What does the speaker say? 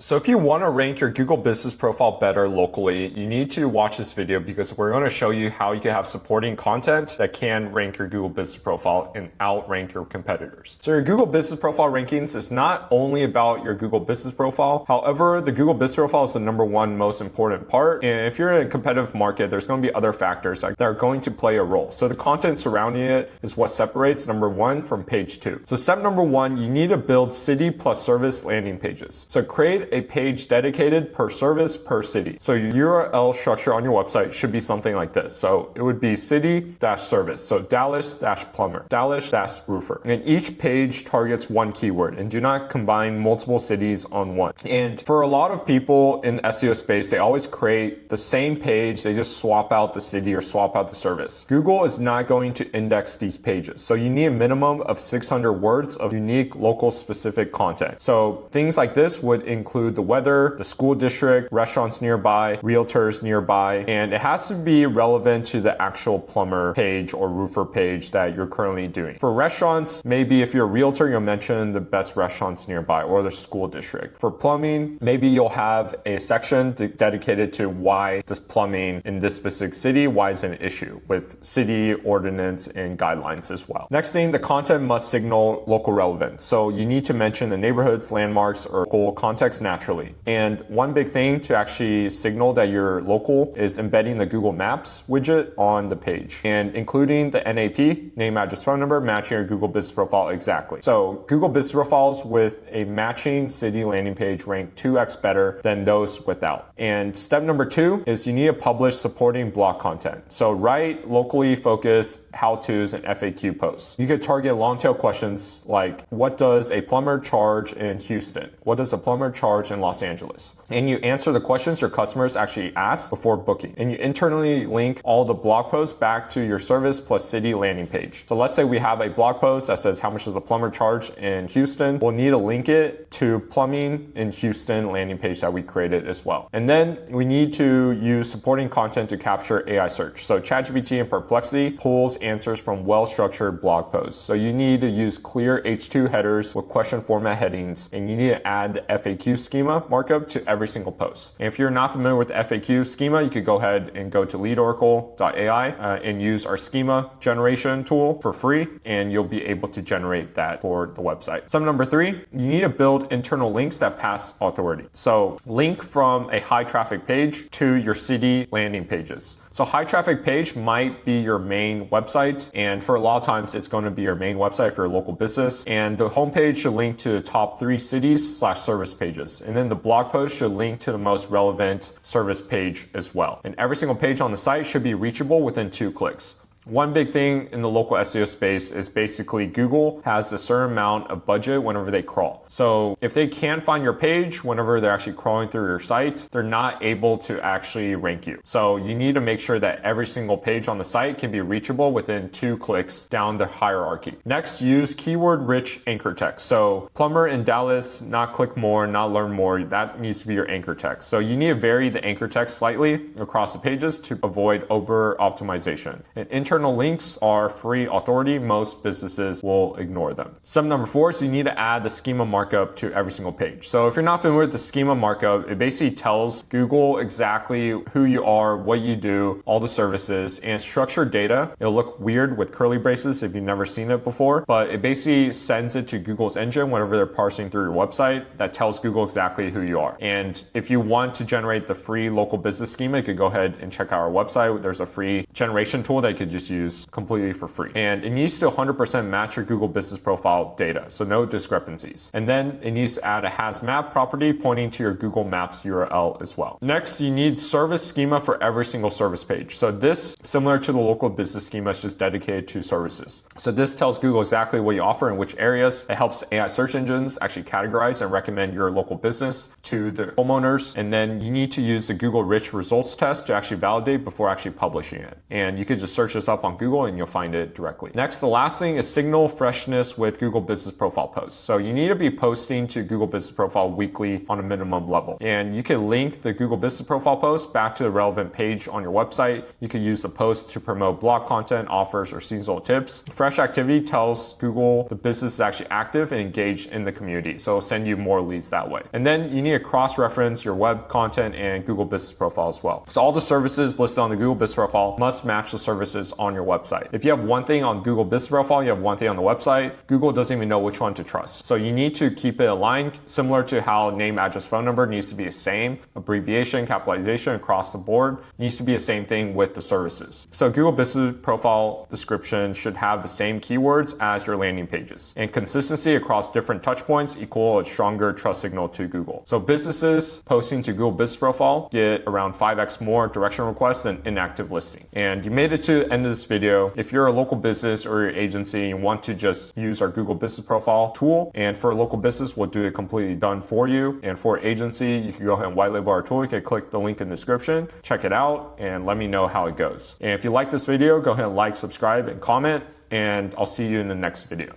So if you want to rank your Google business profile better locally, you need to watch this video because we're going to show you how you can have supporting content that can rank your Google business profile and outrank your competitors. So your Google business profile rankings is not only about your Google business profile. However, the Google business profile is the #1 most important part. And if you're in a competitive market, there's going to be other factors that are going to play a role. So the content surrounding it is what separates #1 from page 2. So step #1, you need to build city plus service landing pages. So create a page dedicated per service per city. So your URL structure on your website should be something like this. So it would be city-service. So Dallas-plumber, Dallas-roofer. And each page targets one keyword and do not combine multiple cities on one. And for a lot of people in the SEO space, they always create the same page. They just swap out the city or swap out the service. Google is not going to index these pages. So you need a minimum of 600 words of unique local specific content. So things like this would include the weather, the school district, restaurants nearby, realtors nearby, and it has to be relevant to the actual plumber page or roofer page that you're currently doing. For restaurants, maybe if you're a realtor, you'll mention the best restaurants nearby or the school district. For plumbing, maybe you'll have a section dedicated to why this plumbing in this specific city, why is it an issue with city ordinance and guidelines as well. Next thing, the content must signal local relevance. So you need to mention the neighborhoods, landmarks, or local context naturally. And one big thing to actually signal that you're local is embedding the Google Maps widget on the page and including the NAP, name, address, phone number, matching your Google business profile exactly. So Google business profiles with a matching city landing page rank 2x better than those without. And step #2 is you need to publish supporting blog content. So write locally focused how-tos and FAQ posts. You could target long tail questions like, what does a plumber charge in Houston? What does a plumber charge in Los Angeles? And you answer the questions your customers actually ask before booking. And you internally link all the blog posts back to your service plus city landing page. So let's say we have a blog post that says how much does a plumber charge in Houston. We'll need to link it to plumbing in Houston landing page that we created as well. And then we need to use supporting content to capture AI search. So ChatGPT and Perplexity pulls answers from well-structured blog posts. So you need to use clear H2 headers with question format headings, and you need to add the FAQ schema markup to every single post. And if you're not familiar with the FAQ schema, you could go ahead and go to leadoracle.ai and use our schema generation tool for free, and you'll be able to generate that for the website. Step #3, you need to build internal links that pass authority. So link from a high traffic page to your city landing pages. So high traffic page might be your main website, and for a lot of times it's going to be your main website for your local business, and the homepage should link to the top 3 cities/service pages, and then the blog post should link to the most relevant service page as well. And every single page on the site should be reachable within 2 clicks. One big thing in the local SEO space is basically Google has a certain amount of budget whenever they crawl. So if they can't find your page whenever they're actually crawling through your site, they're not able to actually rank you. So you need to make sure that every single page on the site can be reachable within 2 clicks down the hierarchy. Next, use keyword-rich anchor text. So plumber in Dallas, not click more, not learn more, that needs to be your anchor text. So you need to vary the anchor text slightly across the pages to avoid over-optimization. And internal links are free authority. Most businesses will ignore them. Step #4 is you need to add the schema markup to every single page. So if you're not familiar with the schema markup, it basically tells Google exactly who you are, what you do, all the services, and structured data. It'll look weird with curly braces if you've never seen it before, but it basically sends it to Google's engine whenever they're parsing through your website. That tells Google exactly who you are. And if you want to generate the free local business schema, you could go ahead and check out our website. There's a free generation tool that you could just use completely for free. And it needs to 100% match your Google business profile data, so no discrepancies. And then it needs to add a has map property pointing to your Google Maps URL as well. Next, you need service schema for every single service page. So this, similar to the local business schema, is just dedicated to services. So this tells Google exactly what you offer in which areas. It helps AI search engines actually categorize and recommend your local business to the homeowners. And then you need to use the Google Rich Results test to actually validate before actually publishing it. And you could just search this up on Google and you'll find it directly. Next, the last thing is signal freshness with Google Business Profile posts. So you need to be posting to Google Business Profile weekly on a minimum level. And you can link the Google Business Profile post back to the relevant page on your website. You can use the post to promote blog content, offers, or seasonal tips. Fresh activity tells Google the business is actually active and engaged in the community. So it'll send you more leads that way. And then you need to cross-reference your web content and Google Business Profile as well. So all the services listed on the Google Business Profile must match the services on your website. If you have one thing on Google Business Profile, you have one thing on the website, Google doesn't even know which one to trust. So you need to keep it aligned, similar to how name, address, phone number needs to be the same, abbreviation, capitalization across the board needs to be the same thing with the services. So Google Business Profile description should have the same keywords as your landing pages. And consistency across different touch points equal a stronger trust signal to Google. So businesses posting to Google Business Profile get around 5x more direction requests than inactive listing. And you made it to the end of this video. If you're a local business or your agency and want to just use our Google Business Profile tool, and for a local business, we'll do it completely done for you. And for agency, you can go ahead and white label our tool. You can click the link in the description, check it out, and let me know how it goes. And if you like this video, go ahead and like, subscribe, and comment, and I'll see you in the next video.